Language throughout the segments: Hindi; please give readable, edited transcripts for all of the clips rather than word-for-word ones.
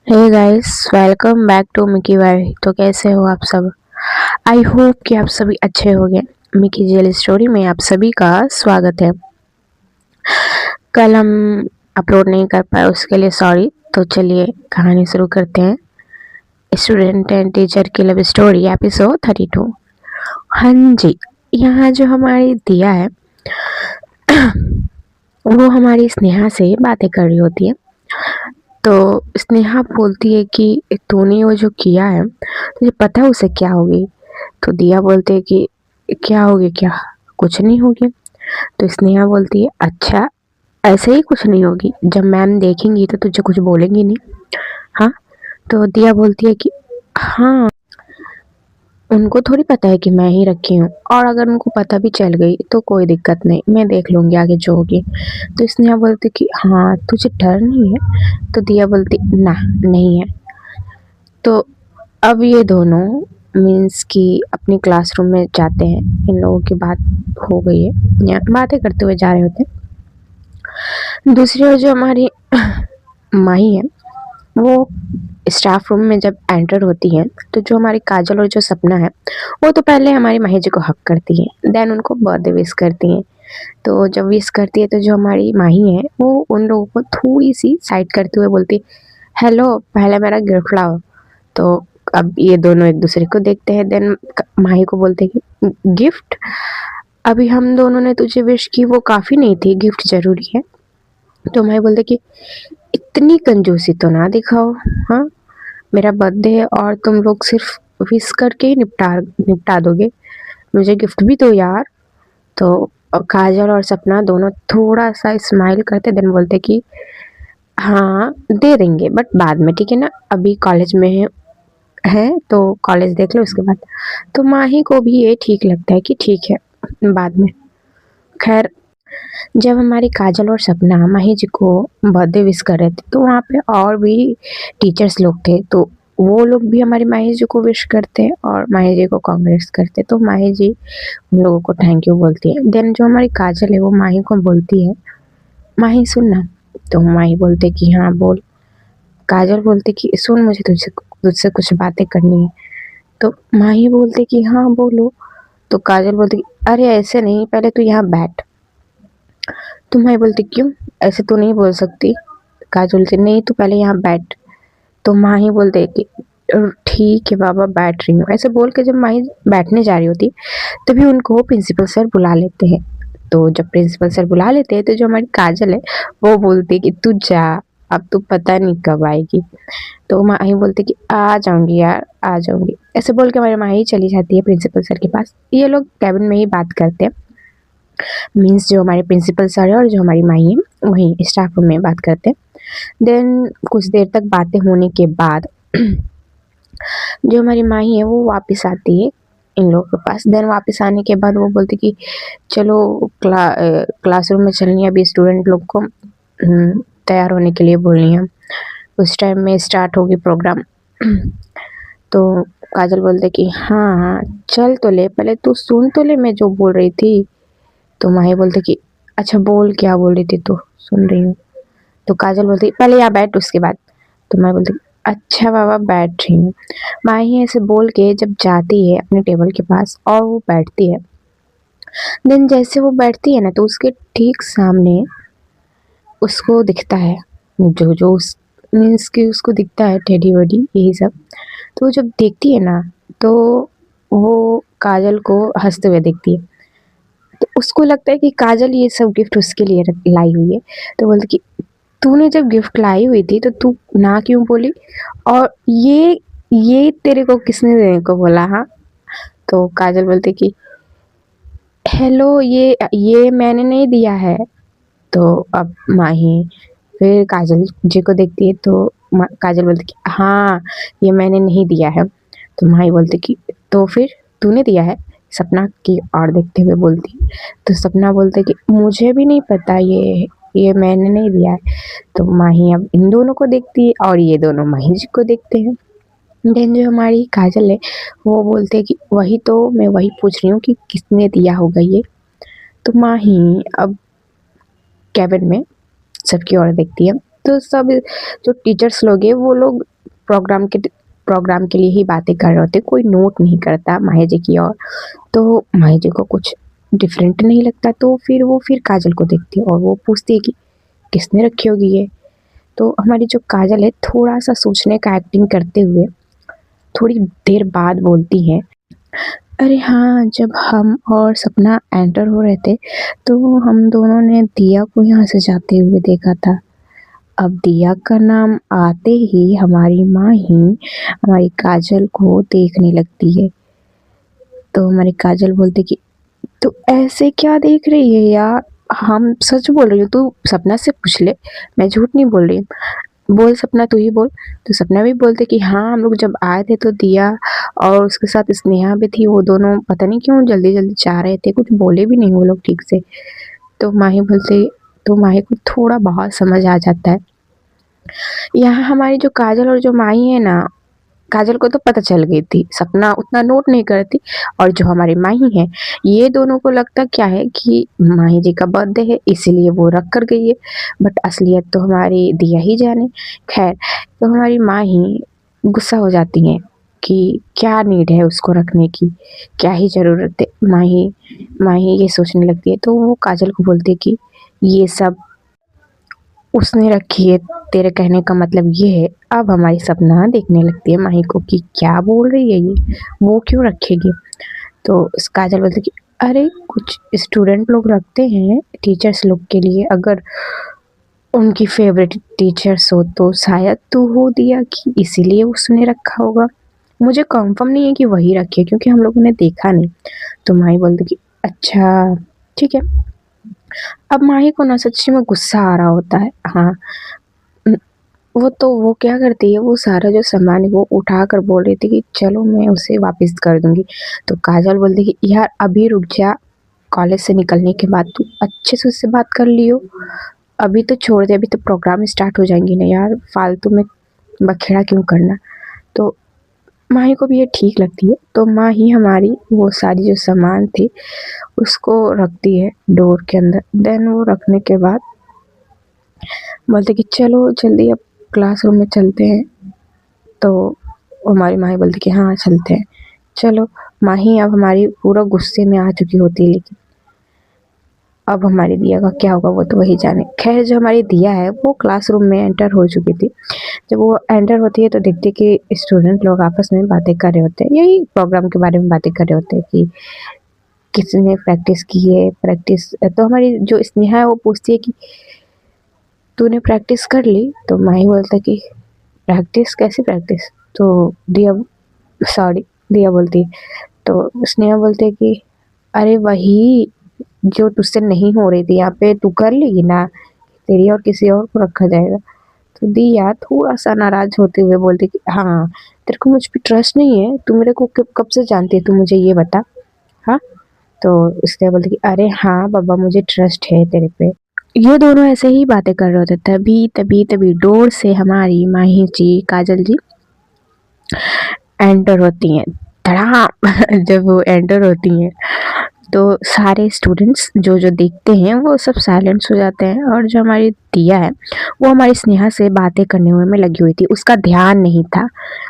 Hey guys, welcome back to Mickey Y. तो कैसे हो आप सब? आई होप कि आप सभी अच्छे होंगे। मिकी जेल स्टोरी में आप सभी का स्वागत है। कल हम अपलोड नहीं कर पाए, उसके लिए सॉरी। तो चलिए कहानी शुरू करते हैं। स्टूडेंट एंड टीचर की लव स्टोरी एपिसोड 32। हाँ जी, यहाँ जो हमारी दिया है वो हमारी स्नेहा से बातें कर रही होती है। तो स्नेहा बोलती है कि तूने वो जो किया है तुझे पता है उसे क्या होगी? तो दिया बोलते है कि क्या होगी, क्या कुछ नहीं होगी। तो स्नेहा बोलती है अच्छा, ऐसे ही कुछ नहीं होगी, जब मैम देखेंगी तो तुझे कुछ बोलेंगी नहीं। हाँ। तो दिया बोलती है कि हाँ, उनको थोड़ी पता है कि मैं ही रखी हूँ, और अगर उनको पता भी चल गई तो कोई दिक्कत नहीं, मैं देख लूंगी आगे जो होगी। तो स्नेहा बोलती कि हाँ, तुझे डर नहीं है? तो दिया बोलती ना, नहीं है। तो अब ये दोनों मीन्स कि अपनी क्लासरूम में जाते हैं। इन लोगों की बात हो गई है या बातें करते हुए जा रहे होते हैं। दूसरी ओर जो हमारी माही है, वो स्टाफ रूम में जब एंटर होती है तो जो हमारी काजल और जो सपना है वो तो पहले हमारी माही जी को हक करती है, देन उनको बर्थडे विश करती हैं। तो जब विश करती है तो जो हमारी माही है वो उन लोगों को थोड़ी सी साइड करते हुए बोलती हेलो, पहले मेरा गिफ्ट लाओ। तो अब ये दोनों एक दूसरे को देखते हैं, देन माही को बोलते हैं कि गिफ्ट? अभी हम दोनों ने तुझे विश की वो काफ़ी नहीं थी, गिफ्ट ज़रूरी है। तो माही बोलते कि इतनी कंजूसी तो ना दिखाओ। हाँ, मेरा बर्थडे है और तुम लोग सिर्फ विश करके ही निपटा दोगे, मुझे गिफ्ट भी दो यार। तो काजल और सपना दोनों थोड़ा सा स्माइल करते, देन बोलते कि हाँ दे देंगे, बट बाद में, ठीक है ना, अभी कॉलेज में है तो कॉलेज देख लो उसके बाद। तो माही को भी ये ठीक लगता है कि ठीक है बाद में। खैर, जब हमारी काजल और सपना माही जी को बर्थडे विश कर रहे थे तो वहाँ पे और भी टीचर्स लोग थे, तो वो लोग भी हमारी माही जी को विश करते और माही जी को कांग्रेस करते। तो माही जी उन लोगों को थैंक यू बोलती है। देन जो हमारी काजल है वो माही को बोलती है माही सुनना। तो माही बोलते कि हाँ बोल। काजल बोलती कि सुन, मुझे तुझसे तुझसे कुछ बातें करनी है। तो माही बोलते कि हाँ बोलो। तो काजल बोलती कि अरे ऐसे नहीं, पहले तू यहाँ बैठ। तो माही बोलती क्यों, ऐसे तो नहीं बोल सकती। काजल बोलती नहीं, तू पहले यहाँ बैठ। तो माही बोलते कि ठीक है बाबा, बैठ रही हूँ। ऐसे बोल के जब माही बैठने जा रही होती तभी उनको प्रिंसिपल सर बुला लेते हैं। तो जब प्रिंसिपल सर बुला लेते हैं तो जो हमारी काजल है वो बोलती है कि तू जा, अब तू पता नहीं कब आएगी। तो माही बोलती कि आ जाऊंगी यार, आ जाऊंगी। ऐसे बोल के हमारी माही चली जाती है प्रिंसिपल सर के पास। ये लोग कैबिन में ही बात करते हैं, मीन्स जो हमारे प्रिंसिपल सर है और जो हमारी माही है वहीं स्टाफ रूम में बात करते हैं। देन कुछ देर तक बातें होने के बाद जो हमारी माही है वो वापस आती है इन लोगों के पास। देन वापस आने के बाद वो बोलती कि चलो क्लासरूम में चलनी है, अभी स्टूडेंट लोग को तैयार होने के लिए बोलनी है, उस टाइम में स्टार्ट होगी प्रोग्राम। तो काजल बोलते कि हाँ हाँ चल तो ले, पहले तू सुन तो ले मैं जो बोल रही थी। तो माही बोलते कि अच्छा बोल, क्या बोल रही थी तू? सुन रही हूँ। तो काजल बोलती पहले यहाँ बैठ उसके बाद। तो मैं बोलती अच्छा बाबा बैठ रही हूँ। माही ऐसे बोल के जब जाती है अपने टेबल के पास और वो बैठती है, देन जैसे वो बैठती है ना तो उसके ठीक सामने उसको दिखता है जो जो उस मीन्स कि उसको दिखता है टेडी वेडी यही सब। तो जब देखती है ना तो वो काजल को हंसते हुए देखती है। तो उसको लगता है कि काजल ये सब गिफ्ट उसके लिए लाई हुई है। तो बोलती कि तूने जब गिफ्ट लाई हुई थी तो तू ना क्यों बोली, और ये तेरे को किसने देने को बोला? हाँ। तो काजल बोलती कि हेलो, ये मैंने नहीं दिया है। तो अब माही फिर काजल जी को देखती है तो काजल बोलती कि हाँ, ये मैंने नहीं दिया है। तो माही बोलती कि तो फिर तूने दिया है? सपना की ओर देखते हुए बोलती। तो सपना बोलते कि मुझे भी नहीं पता, ये मैंने नहीं दिया है। तो माही अब इन दोनों को देखती है और ये दोनों माही जी को देखते हैं। देन जो हमारी काजल है वो बोलते हैं कि वही तो मैं वही पूछ रही हूँ कि किसने दिया होगा ये। तो माही अब कैबिन में सबकी ओर देखती है। तो सब जो टीचर्स लोग हैं वो लोग प्रोग्राम के लिए ही बातें कर रहे होते, कोई नोट नहीं करता माही जी की ओर। तो माही जी को कुछ डिफरेंट नहीं लगता, तो फिर काजल को देखती है और वो पूछती है कि किसने रखी होगी ये। तो हमारी जो काजल है थोड़ा सा सोचने का एक्टिंग करते हुए थोड़ी देर बाद बोलती है, अरे हाँ, जब हम और सपना एंटर हो रहे थे तो हम दोनों ने दिया को यहाँ से जाते हुए देखा था। अब दिया का नाम आते ही हमारी माँ ही हमारी काजल को देखने लगती है। तो हमारी काजल बोलती कि तू ऐसे क्या देख रही है यार, हम सच बोल रही हूँ, तू सपना से पूछ ले, मैं झूठ नहीं बोल रही। बोल सपना, तू ही बोल। तो सपना भी बोलते कि हाँ, हम लोग जब आए थे तो दिया और उसके साथ स्नेहा भी थी, वो दोनों पता नहीं क्यों जल्दी जल्दी जा रहे थे, कुछ बोले भी नहीं वो लोग ठीक से। तो माही बोलते, तो माही को थोड़ा बहुत समझ आ जाता है। यहाँ हमारी जो काजल और जो माही है ना, काजल को तो पता चल गई थी, सपना उतना नोट नहीं करती। और जो हमारी माही है, ये दोनों को लगता क्या है कि माही जी का बर्थडे है इसीलिए वो रख कर गई है, बट असलियत तो हमारी दिया ही जाने। खैर, तो हमारी माही गुस्सा हो जाती हैं कि क्या नीड है उसको रखने की, क्या ही ज़रूरत है। माही माही ये सोचने लगती है, तो वो काजल को बोलती है कि ये सब उसने रखी है, तेरे कहने का मतलब ये है। अब हमारी सपना देखने लगती है माही को कि क्या बोल रही है ये, वो क्यों रखेगी। तो काजल बोलती कि अरे कुछ स्टूडेंट लोग रखते हैं टीचर्स लोग के लिए, अगर उनकी फेवरेट टीचर्स हो तो शायद तो हो दिया कि इसीलिए उसने रखा होगा। मुझे कंफर्म नहीं है कि वही रखी है क्योंकि हम लोगों ने देखा नहीं। तो माही बोलती कि अच्छा ठीक है। अब माही को ना सच्ची में गुस्सा आ रहा होता है। हाँ, वो क्या करती है, वो सारा जो सामान है वो उठा कर बोल रही थी कि चलो मैं उसे वापस कर दूंगी। तो काजल बोलती कि यार अभी रुक जा, कॉलेज से निकलने के बाद तू अच्छे से उससे बात कर लियो, अभी तो छोड़ दे, अभी तो प्रोग्राम स्टार्ट हो जाएंगी ना यार, फालतू में बखेड़ा क्यों करना। तो माही को भी ये ठीक लगती है, तो माँ ही हमारी वो सारी जो सामान थी उसको रखती है डोर के अंदर। देन वो रखने के बाद बोलते कि चलो जल्दी अब क्लासरूम में चलते हैं। तो हमारी माही बोलती कि हाँ चलते हैं। चलो, माही अब हमारी पूरा गुस्से में आ चुकी होती है, लेकिन अब हमारी दिया का क्या होगा वो तो वही जाने। खैर, जो हमारी दिया है वो क्लासरूम में एंटर हो चुकी थी। जब वो एंटर होती है तो देखती है कि स्टूडेंट लोग आपस में बातें कर रहे होते हैं, यही प्रोग्राम के बारे में बातें कर रहे होते हैं कि किसने प्रैक्टिस की है। प्रैक्टिस तो हमारी जो स्नेहा है वो पूछती है कि तूने प्रैक्टिस कर ली। तो माही बोलता है कि प्रैक्टिस, कैसी प्रैक्टिस। तो दिया सॉरी दिया बोलती है। तो स्नेहा बोलती है कि अरे वही जो तुझसे नहीं हो रही थी यहाँ पे, तू कर लेगी ना, तेरी और किसी और को रखा जाएगा। तो दिया थोड़ा सा नाराज होते हुए बोलती कि हाँ, तेरे को मुझ पे ट्रस्ट नहीं है, तू मेरे को कब से जानती है, तू मुझे ये बता। हाँ, तो इसलिए बोलती कि अरे हाँ बाबा, मुझे ट्रस्ट है तेरे पे। ये दोनों ऐसे ही बातें कर रहे होते, तभी तभी तभी डोर से हमारी माही जी, काजल जी एंटर होती हैं। धड़ाम जब वो एंटर होती हैं तो सारे स्टूडेंट्स जो जो देखते हैं वो सब साइलेंस हो जाते हैं, और जो हमारी दिया है वो हमारी स्नेहा से बातें करने में लगी हुई थी। उसका ध्यान नहीं था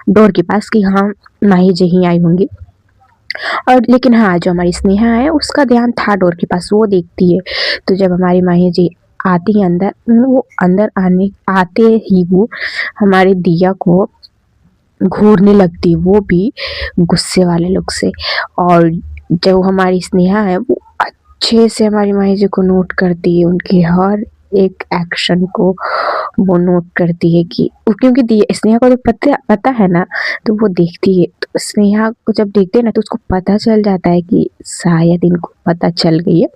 डोर के पास कि हाँ माही जी ही आई होंगी। और लेकिन हाँ, जो हमारी स्नेहा है उसका ध्यान था डोर के पास, वो देखती है। तो जब हमारी माही जी आती है अंदर, वो अंदर आते ही वो हमारी दिया को घूरने लगती, वो भी गुस्से वाले लुक से। और जो हमारी स्नेहा है वो अच्छे से हमारी माही जी को नोट करती है, उनकी हर एक एक्शन को वो नोट करती है कि क्योंकि स्नेहा को तो पता है ना, तो वो देखती है। तो स्नेहा को जब देखते हैं ना तो उसको पता चल जाता है कि शायद इनको पता चल गई है,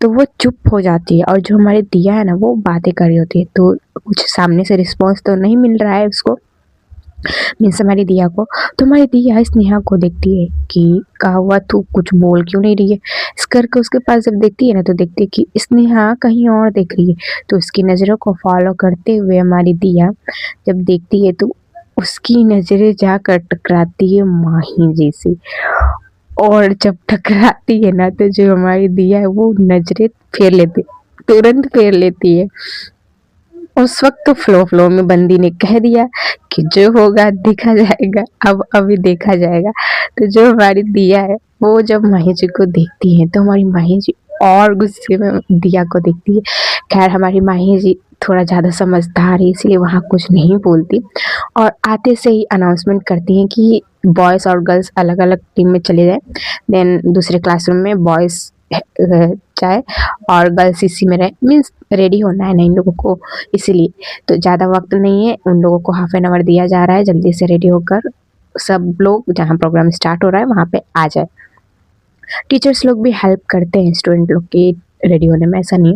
तो वो चुप हो जाती है। और जो हमारी दिया है ना वो बातें कर रही होती है, तो कुछ सामने से रिस्पॉन्स तो नहीं मिल रहा है उसको, मीन्स हमारी दिया को। तो हमारी दिया स्नेहा को देखती है कि कहा हुआ तू कुछ बोल क्यों नहीं रही है, इस करके उसके पास जब देखती है ना तो देखती है कि स्नेहा कहीं और देख रही है। तो उसकी नज़रों को फॉलो करते हुए हमारी दिया जब देखती है तो उसकी नज़रें जाकर टकराती है माही जी से। और जब टकराती है ना तो जो हमारी दिया है वो नज़रें फेर लेती, तुरंत फेर लेती है। उस वक्त तो फ्लो फ्लो में बंदी ने कह दिया कि जो होगा देखा जाएगा, अब अभी देखा जाएगा। तो जो हमारी दिया है वो जब माही जी को देखती है तो हमारी माही जी और गुस्से में दिया को देखती है। खैर हमारी माही जी थोड़ा ज़्यादा समझदार है इसलिए वहाँ कुछ नहीं बोलती और आते से ही अनाउंसमेंट करती हैं कि बॉयज़ और गर्ल्स अलग अलग टीम में चले जाएं। देन दूसरे क्लासरूम में बॉयज़ जाए और गर्ल्स इसी में रहे, मीन्स रेडी होना है ना इन लोगों को, इसीलिए। तो ज़्यादा वक्त नहीं है, उन लोगों को हाफ एन आवर दिया जा रहा है, जल्दी से रेडी होकर सब लोग जहाँ प्रोग्राम स्टार्ट हो रहा है वहाँ पे आ जाए। टीचर्स लोग भी हेल्प करते हैं स्टूडेंट लोग के रेडी होने में, ऐसा नहीं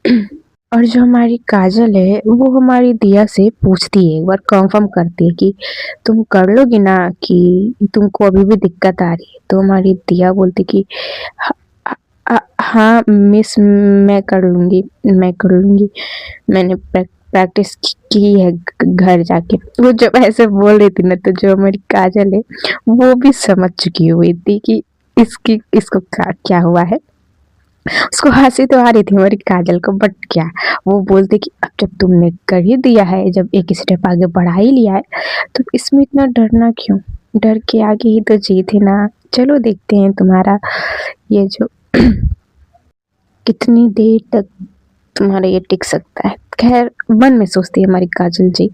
है। और जो हमारी काजल है वो हमारी दिया से पूछती है, एक बार कंफर्म करती है कि तुम कर लोगी ना, कि तुमको अभी भी दिक्कत आ रही है। तो हमारी दिया बोलती कि हाँ मिस, मैं कर लूँगी, मैं कर लूँगी, मैंने प्रैक्टिस की है घर जाके। वो जब ऐसे बोल रही थी ना तो जो हमारी काजल है वो भी समझ चुकी हुई थी कि इसको क्या हुआ है। उसको हंसी तो आ रही थी हमारी काजल को, बट क्या, वो बोलते कि अब जब तुमने कर ही दिया है, जब एक स्टेप आगे बढ़ा ही लिया है तो इसमें इतना डरना क्यों, डर के आगे ही तो जीत है ना। चलो देखते हैं तुम्हारा ये जो कितनी देर तक तुम्हारा ये टिक सकता है। खैर मन में सोचती है हमारी काजल जी।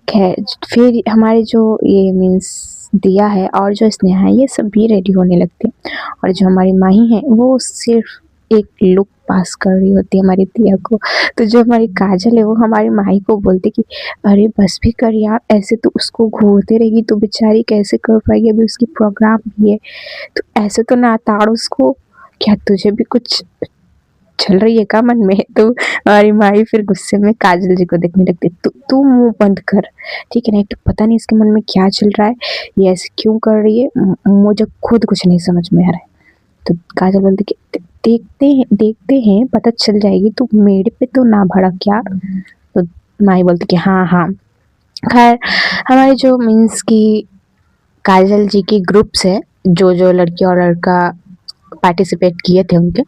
खैर फिर हमारे जो ये मीन्स दिया है और जो स्नेहा है ये सब भी रेडी होने लगते हैं और जो हमारी माही है वो सिर्फ एक लुक पास कर रही होती है हमारी दिया को। तो जो हमारी काजल है वो हमारी माही को बोलती कि अरे बस भी कर यार, ऐसे तो उसको घूरते रहेगी तो बेचारी कैसे कर पाएगी, अभी उसकी प्रोग्राम भी है, तो ऐसे तो ना ताड़ उसको, क्या तुझे भी कुछ चल रही है का मन में। तो हमारी माही फिर गुस्से में काजल जी को देखने लगती, तू मुंह बंद कर, ठीक है ना, एक तो पता नहीं इसके मन में क्या चल रहा है, ये ऐसे क्यों कर रही है, मुझे खुद कुछ नहीं समझ में आ रहा है। तो काजल बोलती कि देखते हैं पता चल जाएगी, तू मेरे पे तो ना भड़क यार। तो माही बोलती कि हाँ हाँ। खैर हमारे जो मीन्स की काजल जी की ग्रुप्स है, जो जो लड़की और लड़का पार्टिसिपेट किए थे उनके,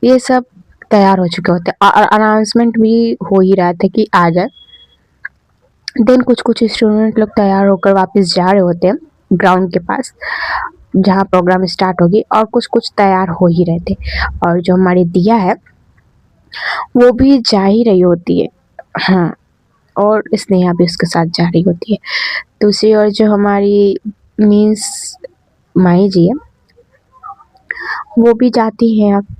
ये सब तैयार हो चुके होते हैं और अनाउंसमेंट भी हो ही रहा था कि आ जाए। देन कुछ कुछ स्टूडेंट लोग तैयार होकर वापस जा रहे होते हैं ग्राउंड के पास जहाँ प्रोग्राम स्टार्ट होगी, और कुछ कुछ तैयार हो ही रहे थे। और जो हमारी दिया है वो भी जा ही रही होती है, हाँ, और स्नेहा भी उसके साथ जा रही होती है। दूसरी ओर जो हमारी मीन्स माही जी है वो भी जाती है, अब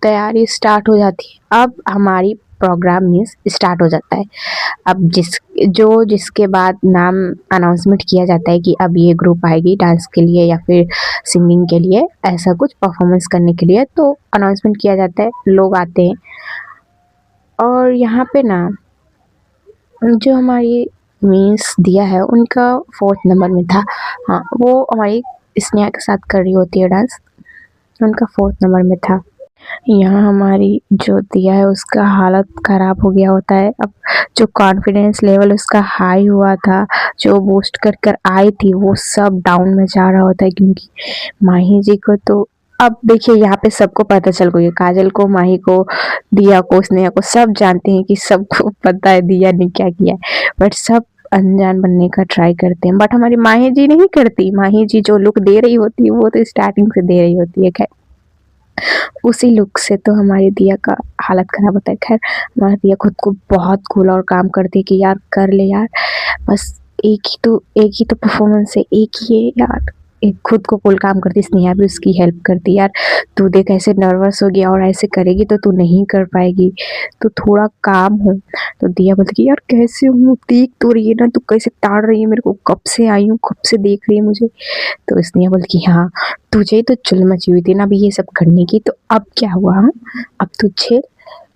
तैयारी स्टार्ट हो जाती है। अब हमारी प्रोग्राम मीन्स स्टार्ट हो जाता है। अब जिसके बाद नाम अनाउंसमेंट किया जाता है कि अब ये ग्रुप आएगी डांस के लिए या फिर सिंगिंग के लिए, ऐसा कुछ परफॉर्मेंस करने के लिए, तो अनाउंसमेंट किया जाता है, लोग आते हैं। और यहाँ पे ना जो हमारी मीन्स दिया है उनका 4th नंबर में था, हाँ, वो हमारी स्नेहा के साथ कर रही होती है डांस, उनका 4th नंबर में था। यहाँ हमारी जो दिया है उसका हालत ख़राब हो गया होता है। अब जो कॉन्फिडेंस लेवल उसका हाई हुआ था, जो बूस्ट कर कर आई थी, वो सब डाउन में जा रहा होता है, क्योंकि माही जी को तो अब देखिए यहाँ पे सबको पता चल गई है, काजल को, माही को, दिया को, स्नेहा को, सब जानते हैं कि सबको पता है दिया ने क्या किया है, बट सब अनजान बनने का ट्राई करते हैं। बट हमारी माही जी नहीं करती, माही जी जो लुक दे रही होती है वो तो स्टार्टिंग से दे रही होती है। खैर उसी लुक से तो हमारी दिया का हालत ख़राब होता है। खैर हमारी दिया खुद को बहुत कूल और काम करती है कि यार कर ले यार, बस एक ही तो परफॉर्मेंस है, एक ही है यार, एक खुद को कूल काम करती। स्नेहा भी उसकी हेल्प करती, यार तू देख ऐसे नर्वस हो गया और ऐसे करेगी तो तू नहीं कर पाएगी, तो थोड़ा काम हो। तो दिया बोलती कि यार कैसे हूँ, देख तो रही है ना तू कैसे ताड़ रही है मेरे को, कब से आई हूँ, कब से देख रही है मुझे। तो स्नेहा बोलती कि हाँ तुझे तो चुल मची हुई थी ना अभी ये सब करने की, तो अब क्या हुआ, हाँ अब तुझे,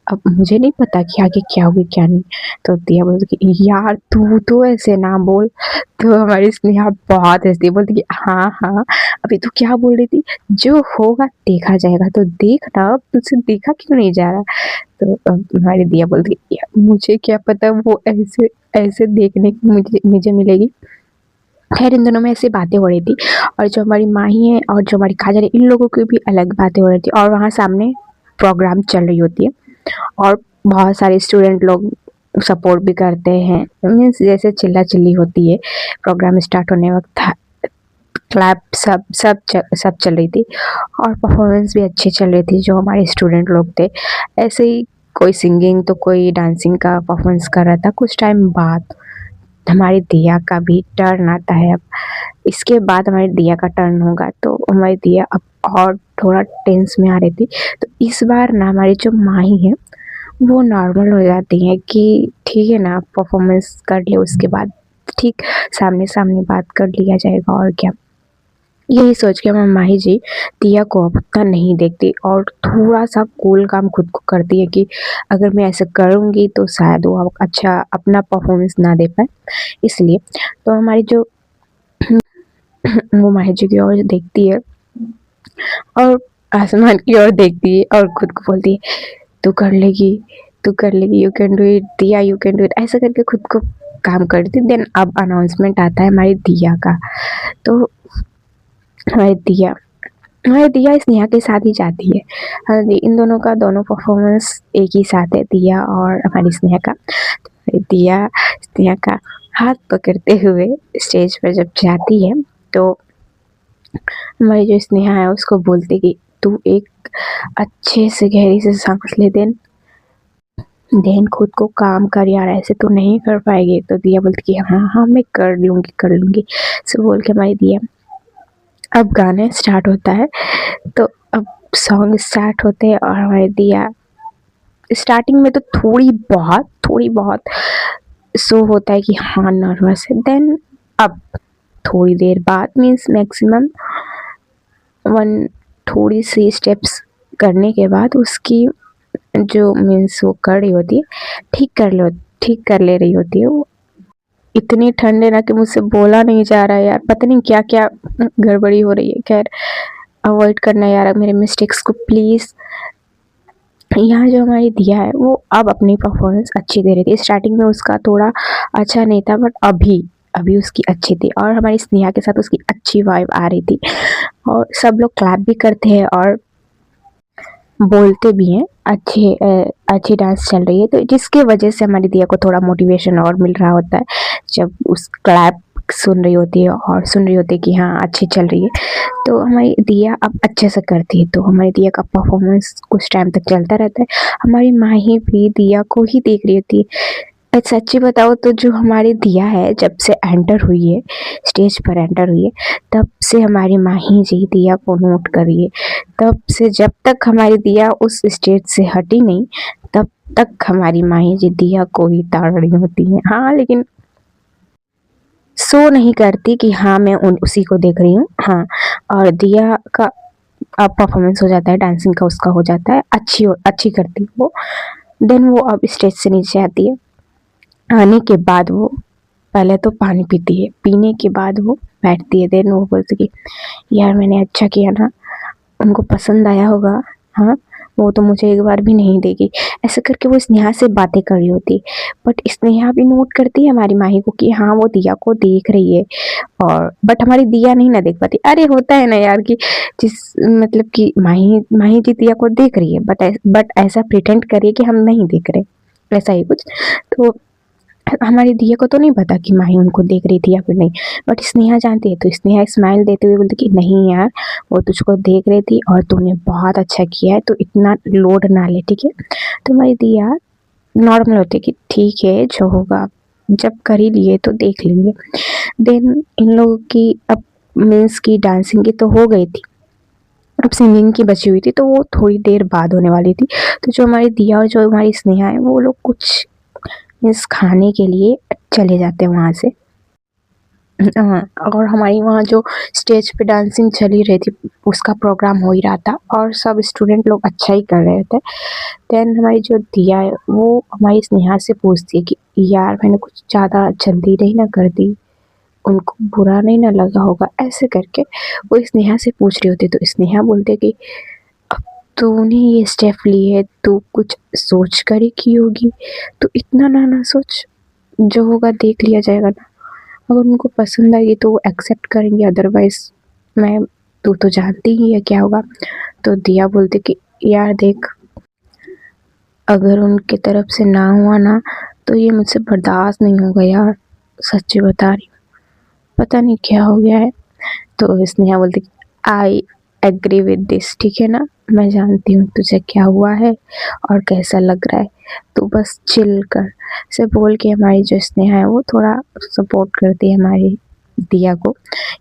अब मुझे नहीं पता कि आगे क्या होगी क्या नहीं। तो दिया बोलती कि यार तू तो ऐसे ना बोल। तो हमारी स्नेहा बहुत हंसती है, बोलती कि हाँ हाँ अभी तू क्या बोल रही थी, जो होगा देखा जाएगा, तो देखना अब तुझसे देखा क्यों नहीं जा रहा। तो हमारी दिया बोलती कि यार मुझे क्या पता वो ऐसे ऐसे देखने की मुझे मिलेगी। खैर इन दोनों में ऐसी बातें हो रही थी, और जो हमारी माही है और जो हमारी काजल है इन लोगों की भी अलग बातें हो रही थी, और वहाँ सामने प्रोग्राम चल रही होती है और बहुत सारे स्टूडेंट लोग सपोर्ट भी करते हैं। मीन्स जैसे चिल्ला चिल्ली होती है प्रोग्राम स्टार्ट होने वक्त, क्लैप सब चल रही थी और परफॉर्मेंस भी अच्छी चल रही थी जो हमारे स्टूडेंट लोग थे। ऐसे ही कोई सिंगिंग तो कोई डांसिंग का परफॉर्मेंस कर रहा था। कुछ टाइम बाद हमारी दिया का भी टर्न आता है। अब इसके बाद हमारी दिया का टर्न होगा तो हमारी दिया अब और थोड़ा टेंस में आ रही थी। तो इस बार ना हमारी जो माही है वो नॉर्मल हो जाती है कि ठीक है ना, परफॉर्मेंस कर लिया उसके बाद ठीक सामने सामने बात कर लिया जाएगा और क्या। यही सोच के हमारी माही जी दिया को अब उतना नहीं देखती और थोड़ा सा कूल काम खुद को करती है कि अगर मैं ऐसा करूँगी तो शायद वो अच्छा अपना परफॉर्मेंस ना दे पाए, इसलिए। तो हमारी जो वो माही जी की ओर देखती है और आसमान की ओर देखती है और खुद को बोलती है, तू कर लेगी, तू कर लेगी, यू कैन डू इट दिया, यू कैन डू इट, ऐसा करके खुद को काम करती। देन अब अनाउंसमेंट आता है हमारी दिया का। तो हमारी दिया स्नेहा के साथ ही जाती है। हाँ जी, इन दोनों का दोनों परफॉर्मेंस एक ही साथ है, दिया और हमारी स्नेहा का। तो दिया स्नेहा का हाथ पकड़ते हुए स्टेज पर जब जाती है तो हमारी जो स्नेहा है उसको बोलती कि तू एक अच्छे से गहरी से सांस ले, देन खुद को काम कर यार, ऐसे तो नहीं कर पाएगी। तो दिया बोलती कि हाँ हाँ मैं कर लूँगी। सो बोल के हमारी दिया अब गाने स्टार्ट होता है। तो अब सॉन्ग स्टार्ट होते हैं और हमारी दिया स्टार्टिंग में तो थोड़ी बहुत शो होता है कि हाँ नर्वस है। देन अब थोड़ी देर बाद मीन्स मैक्सिमम थोड़ी सी स्टेप्स करने के बाद उसकी जो मीन्स वो कर रही होती है, ठीक कर ले रही होती है। वो इतनी ठंड है ना कि मुझसे बोला नहीं जा रहा है यार, पता नहीं क्या क्या गड़बड़ी हो रही है। खैर अवॉइड करना यार मेरे मिस्टेक्स को प्लीज़। यहाँ जो हमारी दिया है वो अब अपनी परफॉर्मेंस अच्छी दे रही थी। स्टार्टिंग में उसका थोड़ा अच्छा नहीं था बट अभी उसकी अच्छी थी और हमारी स्नेहा के साथ उसकी अच्छी वाइब आ रही थी और सब लोग क्लैप भी करते हैं और बोलते भी हैं अच्छी डांस चल रही है। तो जिसके वजह से हमारी दिया को थोड़ा मोटिवेशन और मिल रहा होता है जब उस क्लैप सुन रही होती है और सुन रही होती है कि हाँ अच्छी चल रही है। तो हमारी दिया अब अच्छे से करती है। तो हमारी दिया का परफॉर्मेंस कुछ टाइम तक चलता रहता है। हमारी माही भी दिया को ही देख रही होती है। सच्ची बताओ तो जो हमारी दिया है जब से एंटर हुई है, स्टेज पर एंटर हुई है, तब से हमारी माही जी दिया को नोट कर रही है। तब से जब तक हमारी दिया उस स्टेज से हटी नहीं तब तक हमारी माही जी दिया को ही ताड़ रही होती है। हाँ लेकिन शो नहीं करती कि हाँ मैं उसी को देख रही हूँ। हाँ, और दिया का अब परफॉर्मेंस हो जाता है, डांसिंग का उसका हो जाता है, अच्छी करती है वो। देन वो अब स्टेज से नीचे आती है। आने के बाद वो पहले तो पानी पीती है, पीने के बाद वो बैठती है। देन वो बोलती कि यार मैंने अच्छा किया ना, उनको पसंद आया होगा। हाँ, वो तो मुझे एक बार भी नहीं देगी। ऐसे करके वो स्नेहा से बातें कर रही होती, बट स्नेहा भी नोट करती है हमारी माही को कि हाँ वो दिया को देख रही है। और बट हमारी दिया नहीं ना देख पाती। अरे होता है ना यार कि जिस मतलब कि माही जी दिया को देख रही है बट ऐसा प्रिटेंड करिए कि हम नहीं देख रहे, ऐसा ही कुछ। तो हमारी दिया को तो नहीं पता कि माही उनको देख रही थी या फिर नहीं, बट स्नेहा जानती है। तो स्नेहा स्माइल देते हुए बोलती कि नहीं यार वो तुझको देख रही थी और तूने बहुत अच्छा किया है, तो इतना लोड ना ले, ठीक है। तो हमारी दिया नॉर्मल होती है कि ठीक है जो होगा, जब कर ही लिए तो देख लेंगे। देन इन लोगों की अब मीन्स की डांसिंग की तो हो गई थी, अब सिंगिंग की बची हुई थी तो वो थोड़ी देर बाद होने वाली थी। तो जो हमारी दिया और जो हमारी स्नेहा है वो लोग कुछ मीन्स खाने के लिए चले जाते हैं वहाँ से। हाँ, और हमारी वहाँ जो स्टेज पे डांसिंग चली रही थी उसका प्रोग्राम हो ही रहा था और सब स्टूडेंट लोग अच्छा ही कर रहे थे। देन हमारी जो दिया है वो हमारी स्नेहा से पूछती है कि यार मैंने कुछ ज़्यादा जल्दी नहीं ना कर दी, उनको बुरा नहीं ना लगा होगा, ऐसे करके वो स्नेहा से पूछ रही होती। तो स्नेहा बोलते कि अब तूने ये स्टेप ली है तो कुछ सोच कर ही की होगी, तो इतना ना सोच, जो होगा देख लिया जाएगा ना। अगर उनको पसंद आएगी तो वो एक्सेप्ट करेंगे, अदरवाइज मैं तू तो जानती ही है क्या होगा। तो दिया बोलते कि यार देख अगर उनकी तरफ से ना हुआ ना तो ये मुझसे बर्दाश्त नहीं होगा यार, सच्ची बता रही हूँ। पता नहीं क्या हो गया है। तो स्नेहा बोलती आई एग्री विद दिस, ठीक है ना, मैं जानती हूँ तुझे क्या हुआ है और कैसा लग रहा है, तू बस चिल कर। से बोल के हमारी जो स्नेहा है वो थोड़ा सपोर्ट करती है हमारी दिया को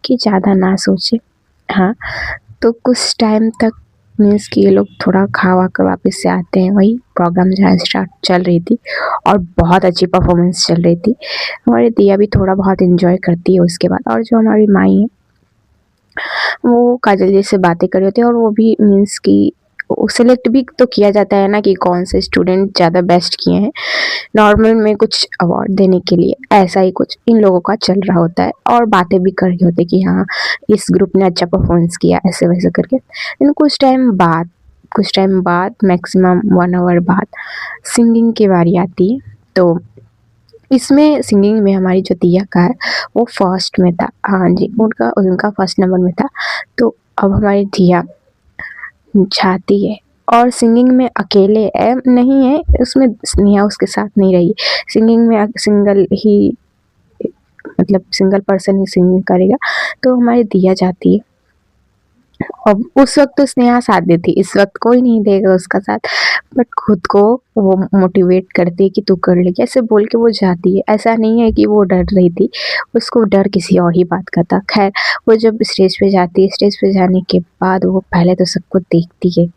कि ज़्यादा ना सोचे। हाँ, तो कुछ टाइम तक मीन्स कि ये लोग थोड़ा खा कर वापस से आते हैं, वही प्रोग्राम जहाँ स्टार्ट चल रही थी और बहुत अच्छी परफॉर्मेंस चल रही थी। हमारी दिया भी थोड़ा बहुत इन्जॉय करती है उसके बाद। और जो हमारी माई है वो काजल जी से बातें कर रहे होते हैं, और वो भी मीन्स कि सेलेक्ट भी तो किया जाता है ना कि कौन से स्टूडेंट ज़्यादा बेस्ट किए हैं नॉर्मल में कुछ अवार्ड देने के लिए। ऐसा ही कुछ इन लोगों का चल रहा होता है और बातें भी कर रही होती है कि हाँ इस ग्रुप ने अच्छा परफॉर्मेंस किया, ऐसे वैसे करके। लेकिन कुछ टाइम बाद मैक्सिमम 1 आवर बाद सिंगिंग की बारी आती है। तो इसमें सिंगिंग में हमारी जो दिया का है वो फर्स्ट में था। हाँ जी, उनका उनका फर्स्ट नंबर में था। तो अब हमारी दिया जाती है और सिंगिंग में अकेले नहीं है, उसमें स्नेहा उसके साथ नहीं रही। सिंगिंग में सिंगल ही, मतलब सिंगल पर्सन ही सिंगिंग करेगा। तो हमारी दिया जाती है। अब उस वक्त तो स्नेहा साथ देती, इस वक्त कोई नहीं देगा उसका साथ, बट खुद को वो मोटिवेट करती है कि तू कर लेगी, ऐसे बोल के वो जाती है। ऐसा नहीं है कि वो डर रही थी, उसको डर किसी और ही बात का था। खैर, वो जब स्टेज पे जाती है, स्टेज पे जाने के बाद वो पहले तो सबको देखती है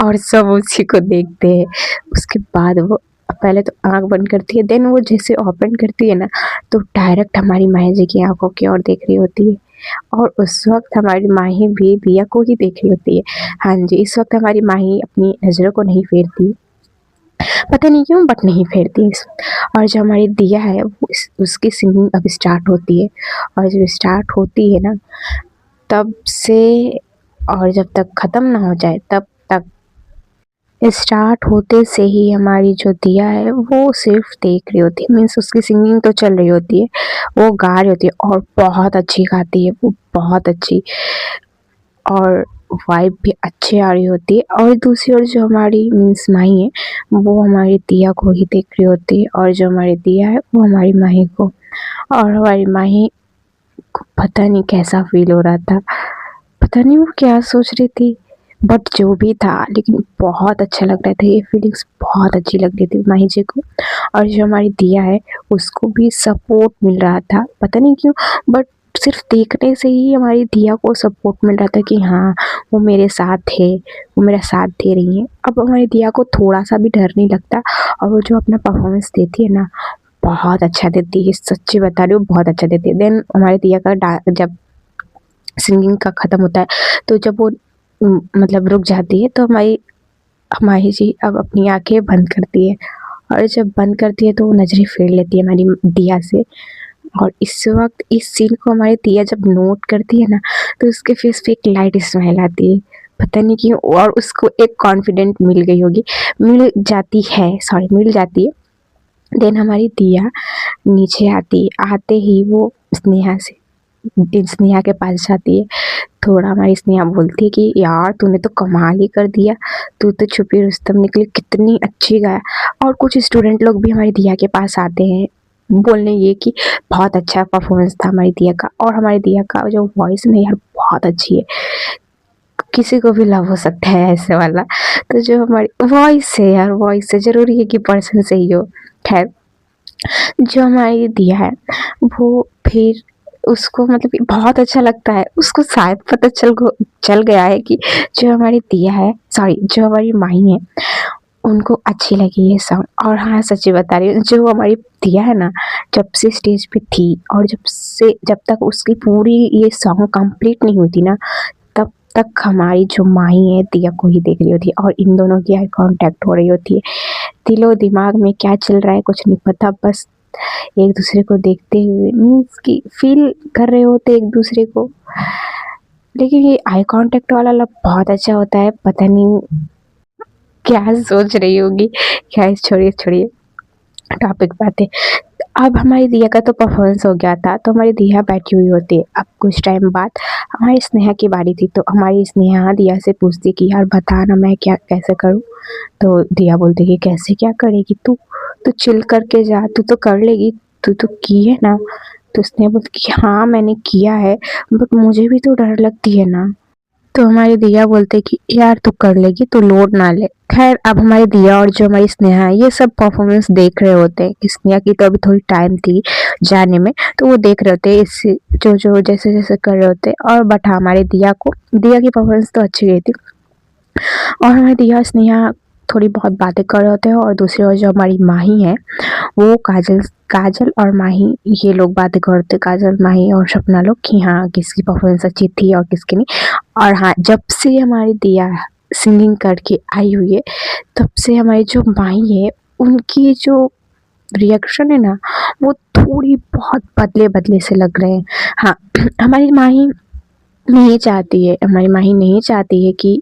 और सब उसी को देखते हैं। उसके बाद वो पहले तो आँख बंद करती है, देन वो जैसे ओपन करती है ना तो डायरेक्ट हमारी माही जी की आंखों की ओर देख रही होती है। और उस वक्त हमारी माही भी दिया को ही देख रही होती है। हाँ जी, इस वक्त हमारी माही अपनी नज़रों को नहीं फेरती, पता नहीं क्यों बट नहीं फेरती और जो हमारी दिया है वो उसकी सिंगिंग अब स्टार्ट होती है। और जब स्टार्ट होती है ना तब से और जब तक ख़त्म ना हो जाए तब तक, स्टार्ट होते से ही हमारी जो दिया है वो सिर्फ देख रही होती है। मीन्स उसकी सिंगिंग तो चल रही होती है, वो गा रही होती है और बहुत अच्छी गाती है वो, बहुत अच्छी, और वाइब भी अच्छी आ रही होती है। और दूसरी ओर जो हमारी मीन्स माही है वो हमारी दिया को ही देख रही होती है, और जो हमारी दिया है वो हमारी माही को। और हमारी माही को पता नहीं कैसा फील हो रहा था, पता नहीं वो क्या सोच रही थी, बट जो भी था लेकिन बहुत अच्छा लग रहा था। ये फीलिंग्स बहुत अच्छी लग रही थी माही जी को। और जो हमारी दिया है उसको भी सपोर्ट मिल रहा था, पता नहीं क्यों, बट सिर्फ देखने से ही हमारी दिया को सपोर्ट मिल रहा था कि हाँ वो मेरे साथ है, वो मेरा साथ दे रही है। अब हमारी दिया को थोड़ा सा भी डर नहीं लगता, और वो जो अपना परफॉर्मेंस देती है ना बहुत अच्छा देती है, सच्ची बता रही हूँ बहुत अच्छा देती है। देन हमारी दिया का जब सिंगिंग का ख़त्म होता है तो जब वो मतलब रुक जाती है तो हमारी माही जी अब अपनी आंखें बंद करती है, और जब बंद करती है तो वो नज़रें फेर लेती है हमारी दिया से। और इस वक्त इस सीन को हमारी दिया जब नोट करती है ना तो उसके फेस पे एक लाइट स्माइल आती है, पता नहीं क्यों, और उसको एक कॉन्फिडेंट मिल गई होगी, मिल जाती है, सॉरी मिल जाती है। देन हमारी दिया नीचे आती है, आते ही वो स्नेहा के पास जाती है। थोड़ा हमारी स्नेहा बोलती है कि यार तूने तो कमाल ही कर दिया, तू तो छुपी रुस्तम निकली, कितनी अच्छी गाया। और कुछ स्टूडेंट लोग भी हमारी दिया के पास आते हैं बोलने ये कि बहुत अच्छा परफॉर्मेंस था हमारी दिया का, और हमारी दिया का जो वॉइस है ना यार बहुत अच्छी है, किसी को भी लव हो सकता है ऐसे वाला। तो जो हमारी वॉइस है यार, वॉइस से ज़रूरी है कि पर्सन सही हो। खैर, जो हमारी दिया है वो फिर उसको मतलब कि बहुत अच्छा लगता है, उसको शायद पता चल गया है कि जो हमारी दिया है, सॉरी जो हमारी माही है उनको अच्छी लगी ये सॉन्ग। और हाँ सच्ची बता रही हूँ, जो हमारी दिया है ना जब से स्टेज पे थी और जब तक उसकी पूरी ये सॉन्ग कंप्लीट नहीं हुई थी ना तब तक हमारी जो माही है दिया को ही देख रही होती है, और इन दोनों की आई कांटेक्ट हो रही होती है। दिलो दिमाग में क्या चल रहा है कुछ नहीं पता, बस एक दूसरे को देखते हुए मीन्स कि फील कर रहे होते एक दूसरे को। लेकिन ये आई कांटेक्ट वाला लव बहुत अच्छा होता है, पता नहीं क्या सोच रही होगी। क्या, छोड़िए छोड़िए टॉपिक पे आते। अब हमारी दिया का तो परफॉर्मेंस हो गया था, तो हमारी दिया बैठी हुई होती है। अब कुछ टाइम बाद हमारी स्नेहा की बारी थी, तो हमारी स्नेहा दिया से पूछती कि यार बता ना, मैं क्या कैसे करूँ? तो दिया बोलती कि कैसे क्या करेगी तू? तू चिल करके जा, तू तो कर लेगी, तू तो की है ना। तो स्नेहा बोलती कि हाँ मैंने किया है, बट मुझे भी तो डर लगती है ना। तो हमारी दिया बोलते कि यार तू कर लेगी, तू लोड ना ले। खैर अब हमारी दिया और जो हमारी स्नेहा है ये सब परफॉर्मेंस देख रहे होते हैं कि स्नेहा की तो अभी थोड़ी टाइम थी जाने में, तो वो देख रहे होते हैं इस जो जो जैसे जैसे कर रहे होते हैं। और बट हमारे दिया की परफॉर्मेंस तो अच्छी गई थी। और हमारी दिया स्नेहा थोड़ी बहुत बातें कर रहे होते हैं, और दूसरी ओर जो हमारी माही है वो काजल काजल और माही ये लोग बातें करते, काजल माही और सपना लोग, कि हाँ किसकी परफॉर्मेंस अच्छी थी और किसकी नहीं। और हाँ, जब से हमारी दिया सिंगिंग करके आई हुई है, तब से हमारी जो माही है उनकी जो रिएक्शन है ना, वो थोड़ी बहुत बदले बदले से लग रहे हैं। हाँ हमारी माही नहीं चाहती है कि